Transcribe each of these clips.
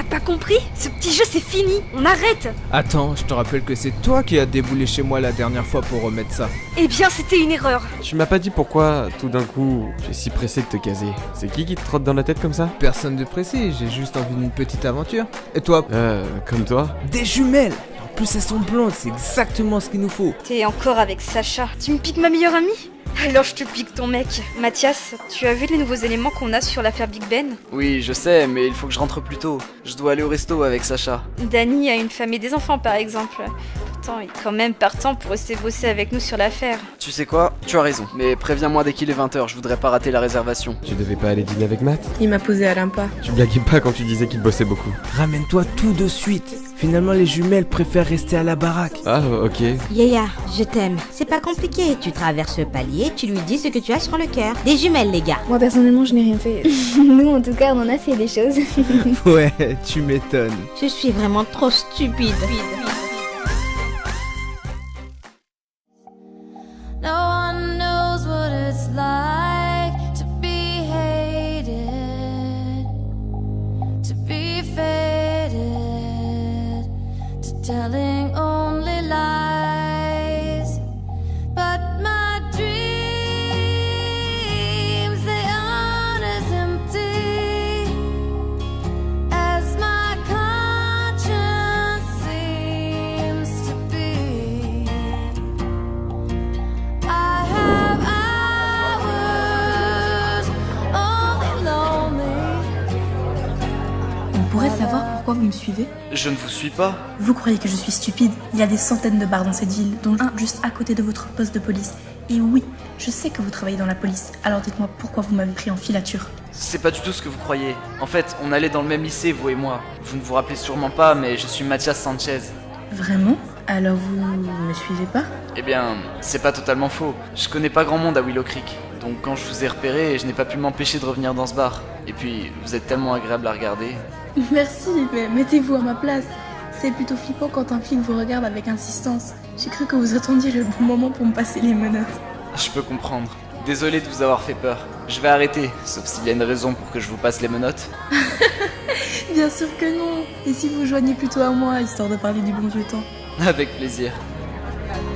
pas compris? Ce petit jeu c'est fini, on arrête. Attends, je te rappelle que c'est toi qui as déboulé chez moi la dernière fois pour remettre ça. Eh bien c'était une erreur. Tu m'as pas dit pourquoi, tout d'un coup, tu es si pressé de te caser. C'est qui te trotte dans la tête comme ça? Personne de pressé, j'ai juste envie d'une petite aventure. Et toi? Comme toi? Des jumelles! En plus elles sont blondes, c'est exactement ce qu'il nous faut. T'es encore avec Sacha. Tu me piques ma meilleure amie? Alors je te pique ton mec. Mathias, tu as vu les nouveaux éléments qu'on a sur l'affaire Big Ben? Oui, je sais, mais il faut que je rentre plus tôt. Je dois aller au resto avec Sacha. Danny a une femme et des enfants par exemple. Pourtant, il est quand même partant pour rester bosser avec nous sur l'affaire. Tu sais quoi? Tu as raison. Mais préviens-moi dès qu'il est 20h, je voudrais pas rater la réservation. Tu devais pas aller dîner avec Matt? Il m'a posé à l'impasse. Tu blaguais pas quand tu disais qu'il bossait beaucoup. Ramène-toi tout de suite. Finalement les jumelles préfèrent rester à la baraque. Ah, ok. Yaya, je t'aime. C'est pas compliqué. Tu traverses le palier, tu lui dis ce que tu as sur le cœur. Des jumelles, les gars. Moi personnellement je n'ai rien fait. Nous en tout cas on en a fait des choses. Ouais, tu m'étonnes. Je suis vraiment trop stupide. No one knows what it's like to be hated, to be faded, to telling only lies. But my dreams, they aren't as empty as my conscience seems to be. I have hours only lonely. On pourrait savoir pourquoi vous me suivez? Je ne vous suis pas. Vous croyez que je suis stupide? Il y a des centaines de bars dans cette ville, dont un juste à côté de votre poste de police. Et oui, je sais que vous travaillez dans la police, alors dites-moi pourquoi vous m'avez pris en filature. C'est pas du tout ce que vous croyez. En fait, on allait dans le même lycée, vous et moi. Vous ne vous rappelez sûrement pas, mais je suis Mathias Sanchez. Vraiment? Alors vous me suivez pas? Eh bien, c'est pas totalement faux. Je connais pas grand monde à Willow Creek. Donc quand je vous ai repéré, je n'ai pas pu m'empêcher de revenir dans ce bar. Et puis, vous êtes tellement agréable à regarder. Merci, mais mettez-vous à ma place. C'est plutôt flippant quand un flic vous regarde avec insistance. J'ai cru que vous attendiez le bon moment pour me passer les menottes. Je peux comprendre. Désolé de vous avoir fait peur. Je vais arrêter, sauf s'il y a une raison pour que je vous passe les menottes. Bien sûr que non. Et si vous joignez plutôt à moi, histoire de parler du bon vieux temps? Avec plaisir.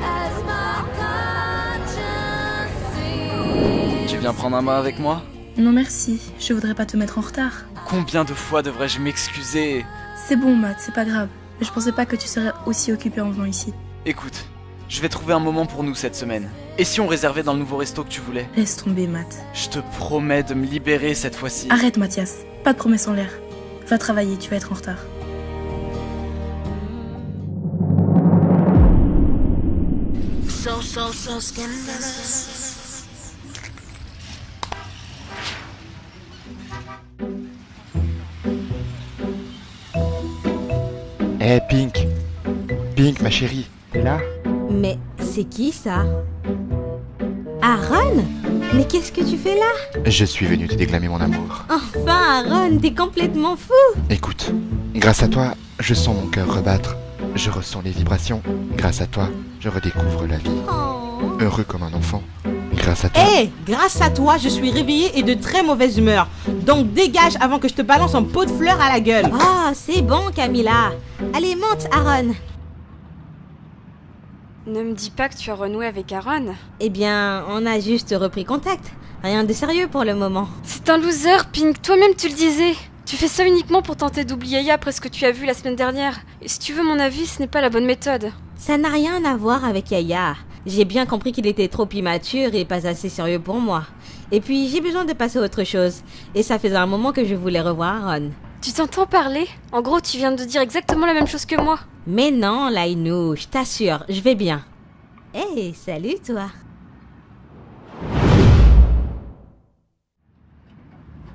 As my conscience seems. Tu viens prendre un bain avec moi? Non merci, je voudrais pas te mettre en retard. Combien de fois devrais-je m'excuser? C'est bon Matt, c'est pas grave. Je pensais pas que tu serais aussi occupé en venant ici. Écoute, je vais trouver un moment pour nous cette semaine. Et si on réservait dans le nouveau resto que tu voulais? Laisse tomber Matt. Je te promets de me libérer cette fois-ci. Arrête Mathias, pas de promesses en l'air. Va travailler, tu vas être en retard. So scandalous. Eh Pink, Pink ma chérie, t'es là? Mais c'est qui ça? Aaron? Mais qu'est-ce que tu fais là? Je suis venu te déclamer mon amour. Enfin Aaron, t'es complètement fou! Écoute, grâce à toi, je sens mon cœur rebattre. Je ressens les vibrations. Grâce à toi, je redécouvre la vie. Oh. Heureux comme un enfant. Grâce à toi. Hé, grâce à toi, je suis réveillée et de très mauvaise humeur. Donc dégage avant que je te balance un pot de fleurs à la gueule. Ah, c'est bon Camilla. Allez, monte Aaron. Ne me dis pas que tu as renoué avec Aaron. Eh bien, on a juste repris contact. Rien de sérieux pour le moment. C'est un loser, Pink, toi-même tu le disais. Tu fais ça uniquement pour tenter d'oublier Yaya après ce que tu as vu la semaine dernière. Et si tu veux mon avis, ce n'est pas la bonne méthode. Ça n'a rien à voir avec Yaya. J'ai bien compris qu'il était trop immature et pas assez sérieux pour moi. Et puis, j'ai besoin de passer à autre chose. Et ça faisait un moment que je voulais revoir Aaron. Tu t'entends parler? En gros, tu viens de dire exactement la même chose que moi. Mais non, Lainou, je t'assure, je vais bien. Hey, salut toi.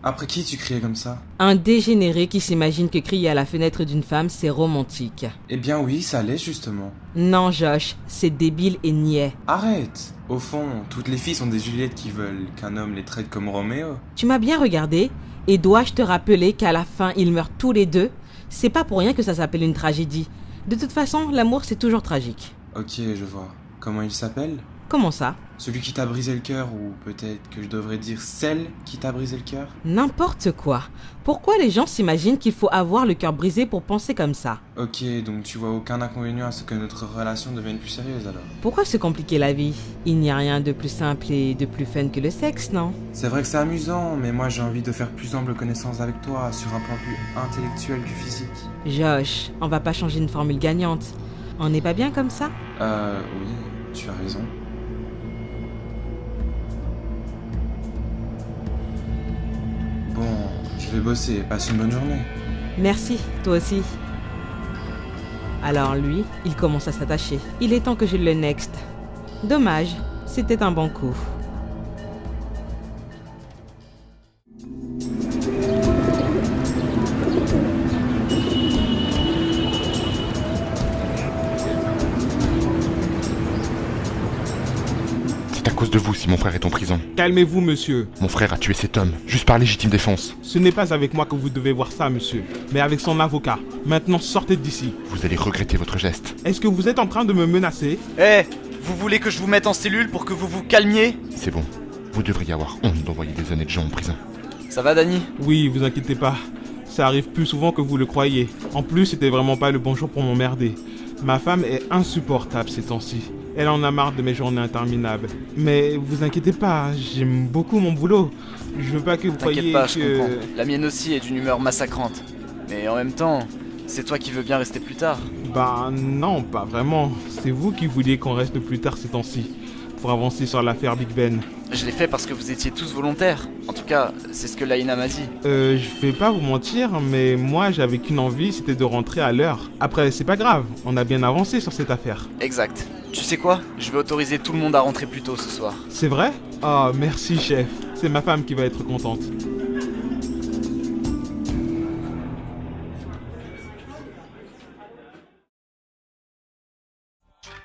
Après qui tu criais comme ça? Un dégénéré qui s'imagine que crier à la fenêtre d'une femme, c'est romantique. Eh bien oui, ça l'est justement. Non, Josh, c'est débile et niais. Arrête! Au fond, toutes les filles sont des Juliettes qui veulent qu'un homme les traite comme Roméo. Tu m'as bien regardé, et dois-je te rappeler qu'à la fin, ils meurent tous les deux? C'est pas pour rien que ça s'appelle une tragédie. De toute façon, l'amour, c'est toujours tragique. Ok, je vois. Comment il s'appelle? Comment ça? Celui qui t'a brisé le cœur, ou peut-être que je devrais dire celle qui t'a brisé le cœur. N'importe quoi. Pourquoi les gens s'imaginent qu'il faut avoir le cœur brisé pour penser comme ça? Ok, donc tu vois aucun inconvénient à ce que notre relation devienne plus sérieuse alors. Pourquoi se compliquer la vie? Il n'y a rien de plus simple et de plus fun que le sexe, non? C'est vrai que c'est amusant, mais moi j'ai envie de faire plus ample connaissance avec toi, sur un plan plus intellectuel que physique. Josh, on va pas changer une formule gagnante. On n'est pas bien comme ça? Oui, tu as raison. Bon, je vais bosser, passe une bonne journée. Merci, toi aussi. Alors lui, il commence à s'attacher. Il est temps que je le next. Dommage, c'était un bon coup. C'est à cause de vous si mon frère est en prison. Calmez-vous, monsieur. Mon frère a tué cet homme, juste par légitime défense. Ce n'est pas avec moi que vous devez voir ça, monsieur, mais avec son avocat. Maintenant, sortez d'ici. Vous allez regretter votre geste. Est-ce que vous êtes en train de me menacer? Vous voulez que je vous mette en cellule pour que vous vous calmiez? C'est bon. Vous devriez avoir honte d'envoyer des honnêtes gens en prison. Ça va, Dani? Oui, vous inquiétez pas. Ça arrive plus souvent que vous le croyez. En plus, c'était vraiment pas le bon jour pour m'emmerder. Ma femme est insupportable ces temps-ci. Elle en a marre de mes journées interminables. Mais vous inquiétez pas, j'aime beaucoup mon boulot. Je veux pas que vous croyiez T'inquiète pas, je que... comprends. La mienne aussi est d'une humeur massacrante. Mais en même temps, c'est toi qui veux bien rester plus tard. Bah non, pas vraiment. C'est vous qui vouliez qu'on reste plus tard ces temps-ci, pour avancer sur l'affaire Big Ben. Je l'ai fait parce que vous étiez tous volontaires. En tout cas, c'est ce que Laïna m'a dit. Je vais pas vous mentir, mais moi j'avais qu'une envie, c'était de rentrer à l'heure. Après, c'est pas grave, on a bien avancé sur cette affaire. Exact. Tu sais quoi? Je vais autoriser tout le monde à rentrer plus tôt ce soir. C'est vrai? Ah, merci chef. C'est ma femme qui va être contente.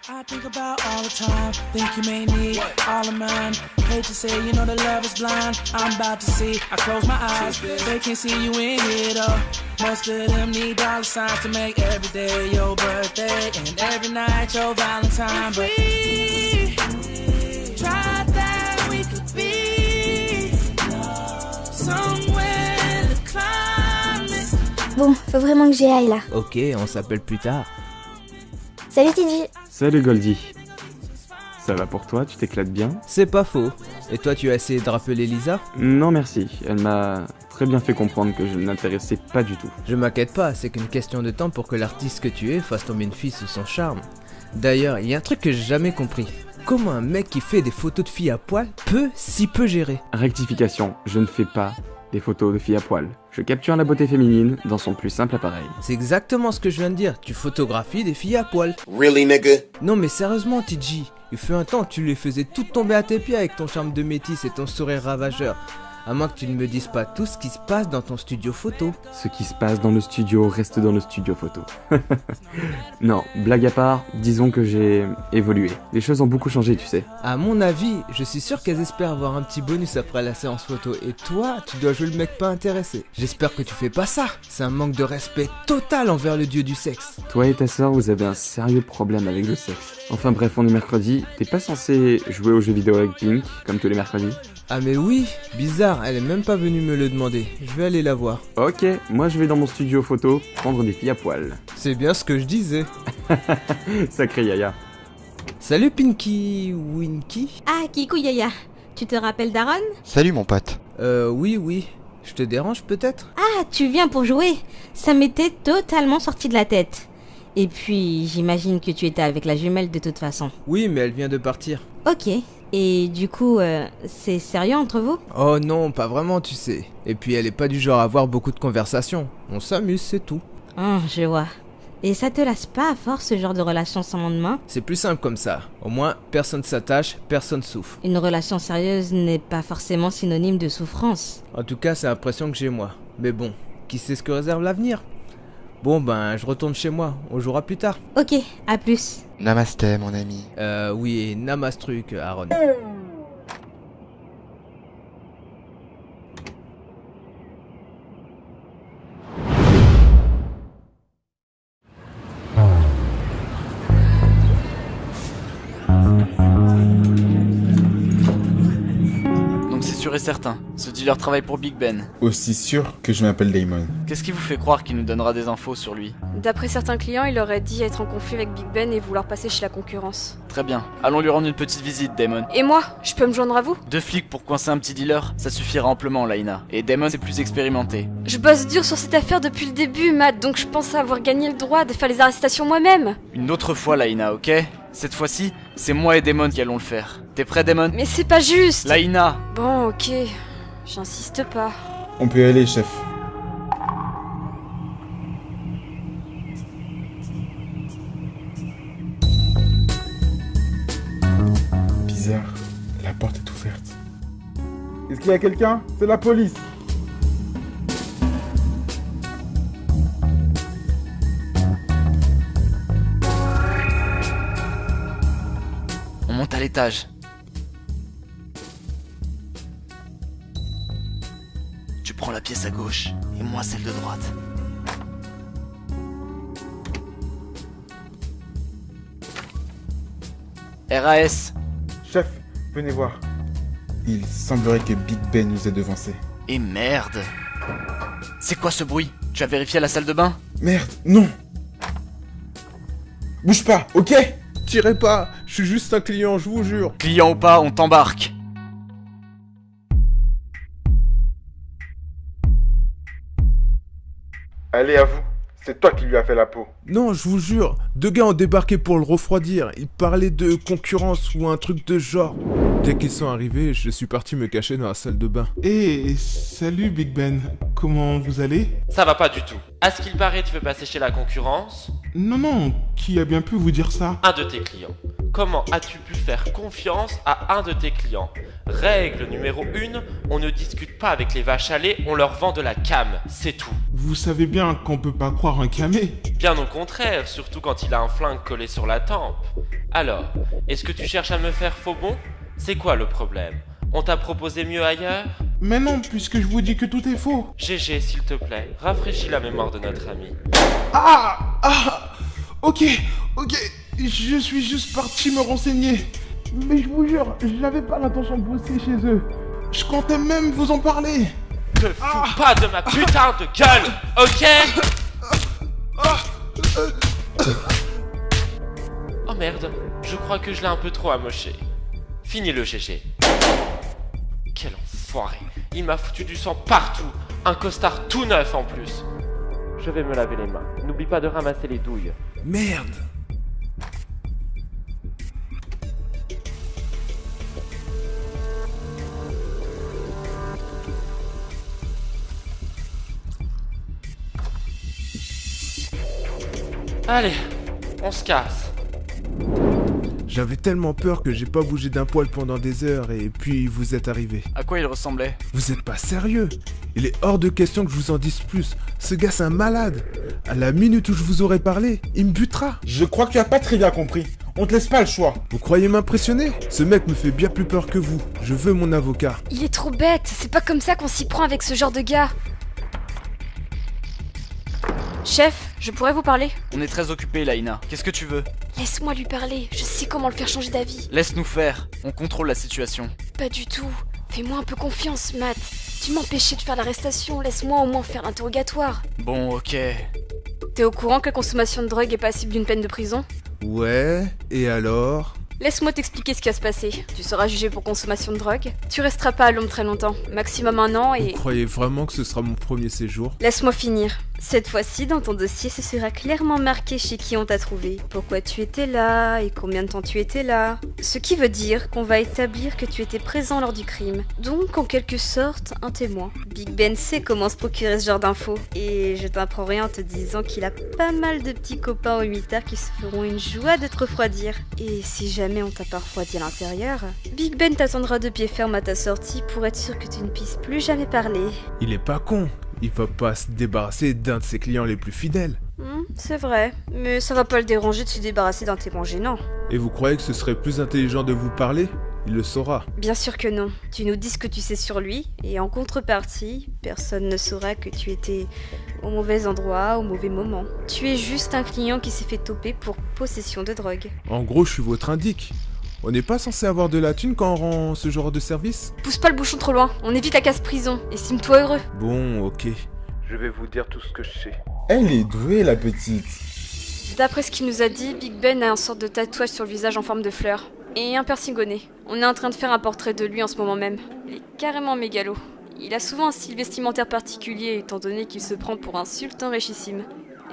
I think about all the time, think you may need all of mine. Hate to say, you know the love is blind. I'm about to see, I close my eyes, they can't see you in here though. Most of them need dollar signs to make every day your birthday and every night your Valentine. But we tried that we could be somewhere to climb it. Bon, faut vraiment que j'y aille là. Ok, on s'appelle plus tard. Salut Tidji. Salut Goldie. Ça va pour toi, tu t'éclates bien? C'est pas faux. Et toi, tu as essayé de rappeler Lisa? Non merci, elle m'a très bien fait comprendre que je ne l'intéressais pas du tout. Je m'inquiète pas, c'est qu'une question de temps pour que l'artiste que tu es fasse tomber une fille sous son charme. D'ailleurs, il y a un truc que j'ai jamais compris. Comment un mec qui fait des photos de filles à poil peut si peu gérer? Rectification, je ne fais pas des photos de filles à poil. Je capture la beauté féminine dans son plus simple appareil. C'est exactement ce que je viens de dire, tu photographies des filles à poil. Really, nigga? Non mais sérieusement TJ, il fut un temps tu les faisais toutes tomber à tes pieds avec ton charme de métis et ton sourire ravageur. À moins que tu ne me dises pas tout ce qui se passe dans ton studio photo. Ce qui se passe dans le studio reste dans le studio photo. Non, blague à part, disons que j'ai évolué. Les choses ont beaucoup changé, tu sais. À mon avis, je suis sûr qu'elles espèrent avoir un petit bonus après la séance photo. Et toi, tu dois jouer le mec pas intéressé. J'espère que tu fais pas ça. C'est un manque de respect total envers le dieu du sexe. Toi et ta sœur, vous avez un sérieux problème avec le sexe. Enfin bref, on est mercredi. T'es pas censé jouer aux jeux vidéo avec Pink, comme tous les mercredis? Ah mais oui, bizarre, elle est même pas venue me le demander. Je vais aller la voir. Ok, moi je vais dans mon studio photo prendre des filles à poil. C'est bien ce que je disais. Sacré Yaya. Salut Pinky Winky. Ah, Kikou Yaya, tu te rappelles d'Aaron? Salut mon pote. Oui. Je te dérange peut-être? Ah, tu viens pour jouer? Ça m'était totalement sorti de la tête. Et puis, j'imagine que tu étais avec la jumelle de toute façon. Oui, mais elle vient de partir. Ok. Et du coup, c'est sérieux entre vous? Oh non, pas vraiment, tu sais. Et puis elle est pas du genre à avoir beaucoup de conversations. On s'amuse, c'est tout. Je vois. Et ça te lasse pas à force ce genre de relation sans lendemain? C'est plus simple comme ça. Au moins, personne s'attache, personne souffre. Une relation sérieuse n'est pas forcément synonyme de souffrance. En tout cas, c'est l'impression que j'ai moi. Mais bon, qui sait ce que réserve l'avenir? Bon ben, je retourne chez moi, on jouera plus tard. Ok, à plus. Namasté mon ami. Oui, et namastruc, Aaron. sûr et certain. Ce dealer travaille pour Big Ben. Aussi sûr que je m'appelle Damon. Qu'est-ce qui vous fait croire qu'il nous donnera des infos sur lui? D'après certains clients, il aurait dit être en conflit avec Big Ben et vouloir passer chez la concurrence. Très bien. Allons lui rendre une petite visite, Damon. Et moi, je peux me joindre à vous? 2 flics pour coincer un petit dealer, ça suffira amplement, Laina. Et Damon est plus expérimenté. Je bosse dur sur cette affaire depuis le début, Matt, donc je pense avoir gagné le droit de faire les arrestations moi-même. Une autre fois, Laina, ok? Cette fois-ci, c'est moi et Damon qui allons le faire. T'es prêt, Damon? Mais c'est pas juste! Laina! Bon, ok. J'insiste pas. On peut y aller, chef. Bizarre, la porte est ouverte. Est-ce qu'il y a quelqu'un? C'est la police! On monte à l'étage. Tu prends la pièce à gauche et moi celle de droite. RAS. Chef, venez voir. Il semblerait que Big Ben nous ait devancés. Et merde. C'est quoi ce bruit? Tu as vérifié la salle de bain? Merde, non! Bouge pas, ok? Tirez pas, je suis juste un client, je vous jure. Client ou pas, on t'embarque. Allez, à vous. C'est toi qui lui as fait la peau. Non, je vous jure, 2 gars ont débarqué pour le refroidir. Ils parlaient de concurrence ou un truc de genre. Dès qu'ils sont arrivés, je suis parti me cacher dans la salle de bain. Salut Big Ben, comment vous allez? Ça va pas du tout. À ce qu'il paraît, tu veux passer chez la concurrence? Non, qui a bien pu vous dire ça? Un de tes clients. Comment as-tu pu faire confiance à un de tes clients? Règle numéro 1, on ne discute pas avec les vaches à lait, on leur vend de la cam, c'est tout. Vous savez bien qu'on peut pas croire un camé. Bien au contraire, surtout quand il a un flingue collé sur la tempe. Alors, est-ce que tu cherches à me faire faux bon? C'est quoi le problème? On t'a proposé mieux ailleurs? Mais non, puisque je vous dis que tout est faux. GG, s'il te plaît, rafraîchis la mémoire de notre ami. Ok, je suis juste parti me renseigner. Mais je vous jure, j'avais pas l'intention de bosser chez eux. Je comptais même vous en parler. Te fous pas de ma putain de gueule, ok? Oh merde, je crois que je l'ai un peu trop amoché. Fini le GG. Quel enfoiré. Il m'a foutu du sang partout. Un costard tout neuf en plus. Je vais me laver les mains. N'oublie pas de ramasser les douilles. Merde. Allez, on se casse. J'avais tellement peur que j'ai pas bougé d'un poil pendant des heures et puis vous êtes arrivé. À quoi il ressemblait? Vous êtes pas sérieux? Il est hors de question que je vous en dise plus. Ce gars c'est un malade. À la minute où je vous aurais parlé, il me butera. Je crois que tu as pas très bien compris. On te laisse pas le choix. Vous croyez m'impressionner? Ce mec me fait bien plus peur que vous. Je veux mon avocat. Il est trop bête, c'est pas comme ça qu'on s'y prend avec ce genre de gars. Chef, je pourrais vous parler? On est très occupé, Laina. Qu'est-ce que tu veux? Laisse-moi lui parler, je sais comment le faire changer d'avis. Laisse-nous faire, on contrôle la situation. Pas du tout. Fais-moi un peu confiance, Matt. Tu m'empêchais de faire l'arrestation, laisse-moi au moins faire l'interrogatoire. Bon, ok. T'es au courant que la consommation de drogue est passible d'une peine de prison? Ouais, et alors? Laisse-moi t'expliquer ce qui va se passer. Tu seras jugé pour consommation de drogue. Tu resteras pas à l'ombre très longtemps, maximum 1 an et... Vous croyez vraiment que ce sera mon premier séjour? Laisse-moi finir. Cette fois-ci, dans ton dossier, ce sera clairement marqué chez qui on t'a trouvé, pourquoi tu étais là et combien de temps tu étais là. Ce qui veut dire qu'on va établir que tu étais présent lors du crime. Donc, en quelque sorte, un témoin. Big Ben sait comment se procurer ce genre d'infos. Et je t'apprends rien en te disant qu'il a pas mal de petits copains au mitard qui se feront une joie de te refroidir. Et si jamais on t'a pas refroidi à l'intérieur, Big Ben t'attendra de pied ferme à ta sortie pour être sûr que tu ne puisses plus jamais parler. Il est pas con. Il va pas se débarrasser d'un de ses clients les plus fidèles. C'est vrai, mais ça va pas le déranger de se débarrasser d'un témoin gênant. Et vous croyez que ce serait plus intelligent de vous parler? Il le saura. Bien sûr que non. Tu nous dis ce que tu sais sur lui, et en contrepartie, personne ne saura que tu étais au mauvais endroit, au mauvais moment. Tu es juste un client qui s'est fait toper pour possession de drogue. En gros, je suis votre indique. On n'est pas censé avoir de la thune quand on rend ce genre de service? Pousse pas le bouchon trop loin, on évite la casse-prison. Estime-toi heureux. Bon, ok. Je vais vous dire tout ce que je sais. Elle est douée, la petite. D'après ce qu'il nous a dit, Big Ben a une sorte de tatouage sur le visage en forme de fleur. Et un piercing au nez. On est en train de faire un portrait de lui en ce moment même. Il est carrément mégalo. Il a souvent un style vestimentaire particulier étant donné qu'il se prend pour un sultan richissime.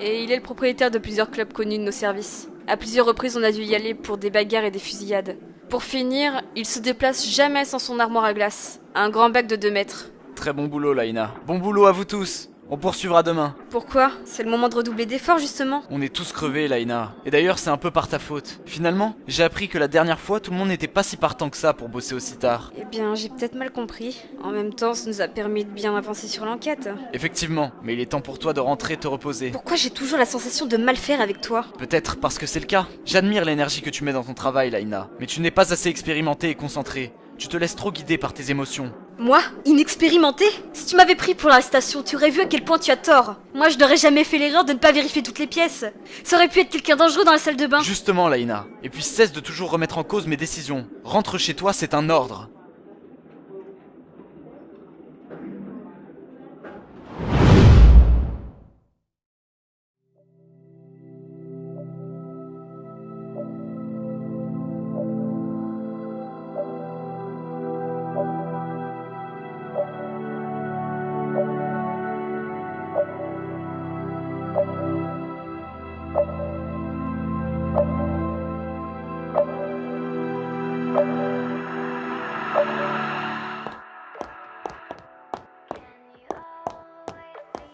Et il est le propriétaire de plusieurs clubs connus de nos services. À plusieurs reprises, on a dû y aller pour des bagarres et des fusillades. Pour finir, il se déplace jamais sans son armoire à glace. Un grand bac de 2 mètres. Très bon boulot, Laina. Bon boulot à vous tous. On poursuivra demain. Pourquoi? C'est le moment de redoubler d'efforts, justement. On est tous crevés, Laina. Et d'ailleurs, c'est un peu par ta faute. Finalement, j'ai appris que la dernière fois, tout le monde n'était pas si partant que ça pour bosser aussi tard. Eh bien, j'ai peut-être mal compris. En même temps, ça nous a permis de bien avancer sur l'enquête. Effectivement, mais il est temps pour toi de rentrer te reposer. Pourquoi j'ai toujours la sensation de mal faire avec toi? Peut-être parce que c'est le cas. J'admire l'énergie que tu mets dans ton travail, Laina. Mais tu n'es pas assez expérimentée et concentrée. Tu te laisses trop guider par tes émotions. Moi? Inexpérimentée? Si tu m'avais pris pour l'arrestation, tu aurais vu à quel point tu as tort. Moi, je n'aurais jamais fait l'erreur de ne pas vérifier toutes les pièces. Ça aurait pu être quelqu'un dangereux dans la salle de bain. Justement, Laina. Et puis cesse de toujours remettre en cause mes décisions. Rentre chez toi, c'est un ordre.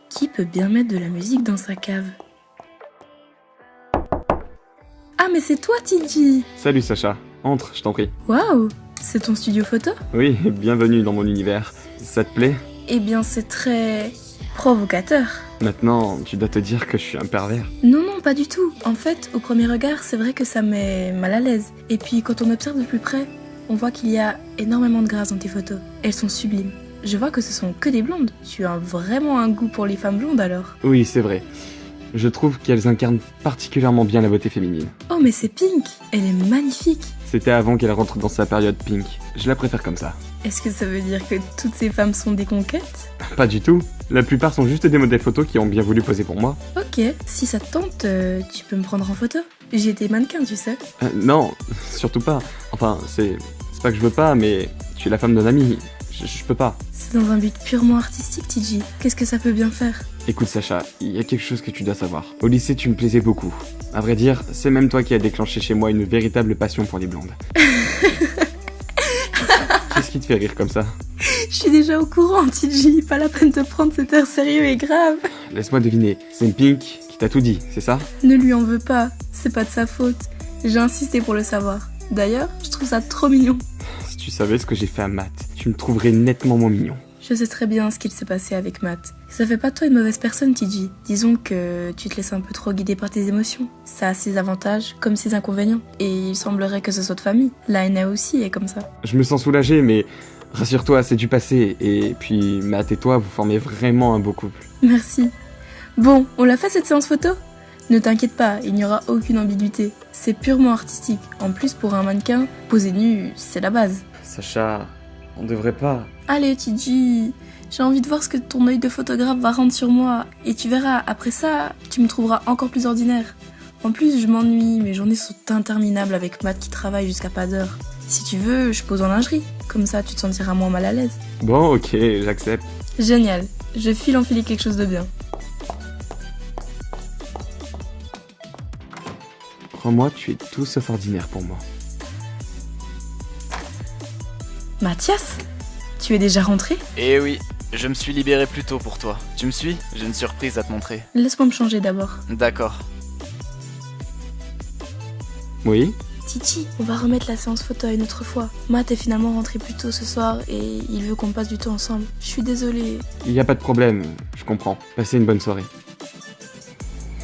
Qui peut bien mettre de la musique dans sa cave? Ah, mais c'est toi, Tiji! Salut Sacha, entre, je t'en prie. Waouh! C'est ton studio photo? Oui, bienvenue dans mon univers. Ça te plaît? Eh bien, c'est très provocateur. Maintenant, tu dois te dire que je suis un pervers. Non, non, pas du tout. En fait, au premier regard, c'est vrai que ça met mal à l'aise. Et puis, quand on observe de plus près, on voit qu'il y a énormément de grâce dans tes photos. Elles sont sublimes. Je vois que ce sont que des blondes. Tu as vraiment un goût pour les femmes blondes alors. Oui, c'est vrai. Je trouve qu'elles incarnent particulièrement bien la beauté féminine. Oh, mais c'est Pink. Elle est magnifique. C'était avant qu'elle rentre dans sa période Pink. Je la préfère comme ça. Est-ce que ça veut dire que toutes ces femmes sont des conquêtes? Pas du tout. La plupart sont juste des modèles photos qui ont bien voulu poser pour moi. Ok, si ça te tente, tu peux me prendre en photo. J'ai été mannequin, tu sais. Non, surtout pas. Enfin, c'est pas que je veux pas, mais tu es la femme d'un ami. Je peux pas. C'est dans un but purement artistique, Tiji. Qu'est-ce que ça peut bien faire? Écoute Sacha, il y a quelque chose que tu dois savoir. Au lycée, tu me plaisais beaucoup. À vrai dire, c'est même toi qui as déclenché chez moi une véritable passion pour les blondes. Qu'est-ce qui te fait rire comme ça? Je suis déjà au courant, Tiji. Pas la peine de prendre cet air sérieux et grave. Laisse-moi deviner, c'est Pink qui t'a tout dit, c'est ça? Ne lui en veux pas, c'est pas de sa faute. J'ai insisté pour le savoir. D'ailleurs, je trouve ça trop mignon. Si tu savais ce que j'ai fait à Matt, tu me trouverais nettement moins mignon. Je sais très bien ce qu'il s'est passé avec Matt. Ça fait pas de toi une mauvaise personne, Tiji. Disons que tu te laisses un peu trop guider par tes émotions. Ça a ses avantages comme ses inconvénients. Et il semblerait que ce soit de famille. Laina aussi est comme ça. Je me sens soulagé, mais rassure-toi, c'est du passé. Et puis Matt et toi, vous formez vraiment un beau couple. Merci. Bon, on l'a fait cette séance photo? Ne t'inquiète pas, il n'y aura aucune ambiguïté. C'est purement artistique. En plus, pour un mannequin, poser nu, c'est la base. Sacha, on devrait pas... Allez, Tiji, j'ai envie de voir ce que ton œil de photographe va rendre sur moi. Et tu verras, après ça, tu me trouveras encore plus ordinaire. En plus, je m'ennuie, mes journées sont interminables avec Matt qui travaille jusqu'à pas d'heure. Si tu veux, je pose en lingerie. Comme ça, tu te sentiras moins mal à l'aise. Bon, ok, j'accepte. Génial, je file enfiler quelque chose de bien. Crois-moi, tu es tout sauf ordinaire pour moi. Mathias, tu es déjà rentré? Eh oui, je me suis libéré plus tôt pour toi. Tu me suis? J'ai une surprise à te montrer. Laisse-moi me changer d'abord. D'accord. Oui? Tiji, on va remettre la séance photo à une autre fois. Matt est finalement rentré plus tôt ce soir et il veut qu'on passe du temps ensemble. Je suis désolée. Il y a pas de problème, je comprends. Passez une bonne soirée.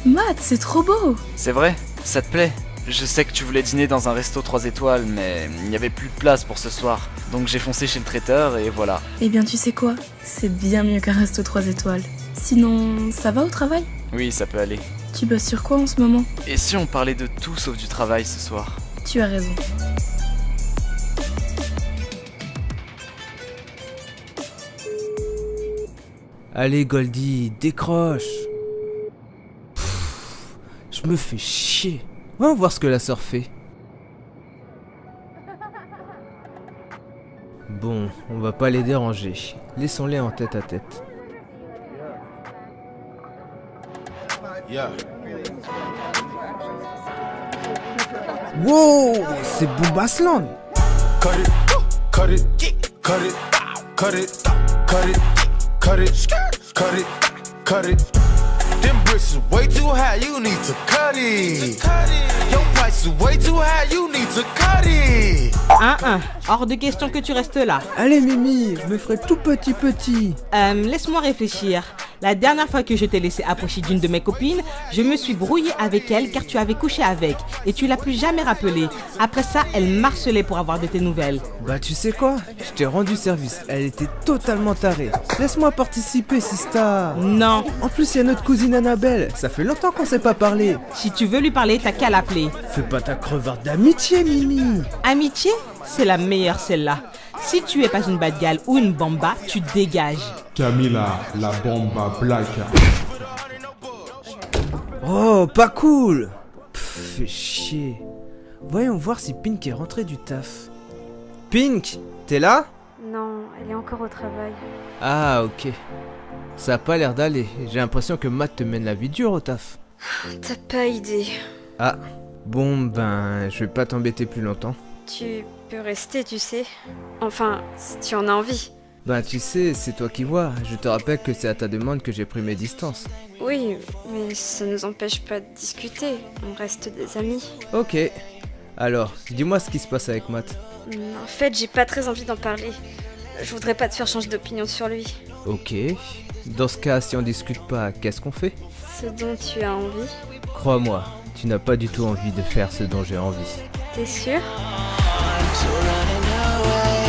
Matt, c'est trop beau! C'est vrai? Ça te plaît? Je sais que tu voulais dîner dans un resto 3 étoiles, mais il n'y avait plus de place pour ce soir. Donc j'ai foncé chez le traiteur et voilà. Eh bien, tu sais quoi? C'est bien mieux qu'un resto 3 étoiles. Sinon, ça va au travail? Oui, ça peut aller. Tu bosses sur quoi en ce moment? Et si on parlait de tout sauf du travail ce soir? Tu as raison. Allez Goldie, décroche. Je me fais chier. Voyons voir ce que la sœur fait. Bon, on va pas les déranger. Laissons-les en tête à tête. Wow, c'est Bombasland. Cut it, cut it, cut it, cut it, cut it, cut it, cut it, cut it. Them bricks is way too high, you need to cut it. Your price is way too high, you need to cut it. Hors de question que tu restes là. Allez Mimi, je me ferai tout petit. Laisse-moi réfléchir. La dernière fois que je t'ai laissé approcher d'une de mes copines, je me suis brouillée avec elle car tu avais couché avec et tu l'as plus jamais rappelée. Après ça, elle m'harcelait pour avoir de tes nouvelles. Bah tu sais quoi, je t'ai rendu service, elle était totalement tarée. Laisse-moi participer Sista. Non. En plus il y a notre cousine Annabelle, ça fait longtemps qu'on s'est pas parlé. Si tu veux lui parler, t'as qu'à l'appeler. Fais pas ta crevarde d'amitié Mimi. Amitié? C'est la meilleure celle-là. Si tu es pas une bad gal ou une bamba, tu dégages. Camila, la bomba black. Oh, pas cool. Fais chier. Voyons voir si Pink est rentrée du taf. Pink, t'es là? Non, elle est encore au travail. Ah, ok. Ça a pas l'air d'aller. J'ai l'impression que Matt te mène la vie dure au taf. T'as pas idée. Ah, bon ben, je vais pas t'embêter plus longtemps. Tu peux rester, tu sais. Enfin, si tu en as envie. Ben tu sais, c'est toi qui vois. Je te rappelle que c'est à ta demande que j'ai pris mes distances. Oui, mais ça nous empêche pas de discuter. On reste des amis. Ok. Alors, dis-moi ce qui se passe avec Matt. En fait, j'ai pas très envie d'en parler. Je voudrais pas te faire changer d'opinion sur lui. Ok. Dans ce cas, si on discute pas, qu'est-ce qu'on fait? Ce dont tu as envie. Crois-moi, tu n'as pas du tout envie de faire ce dont j'ai envie. T'es sûr? So running away.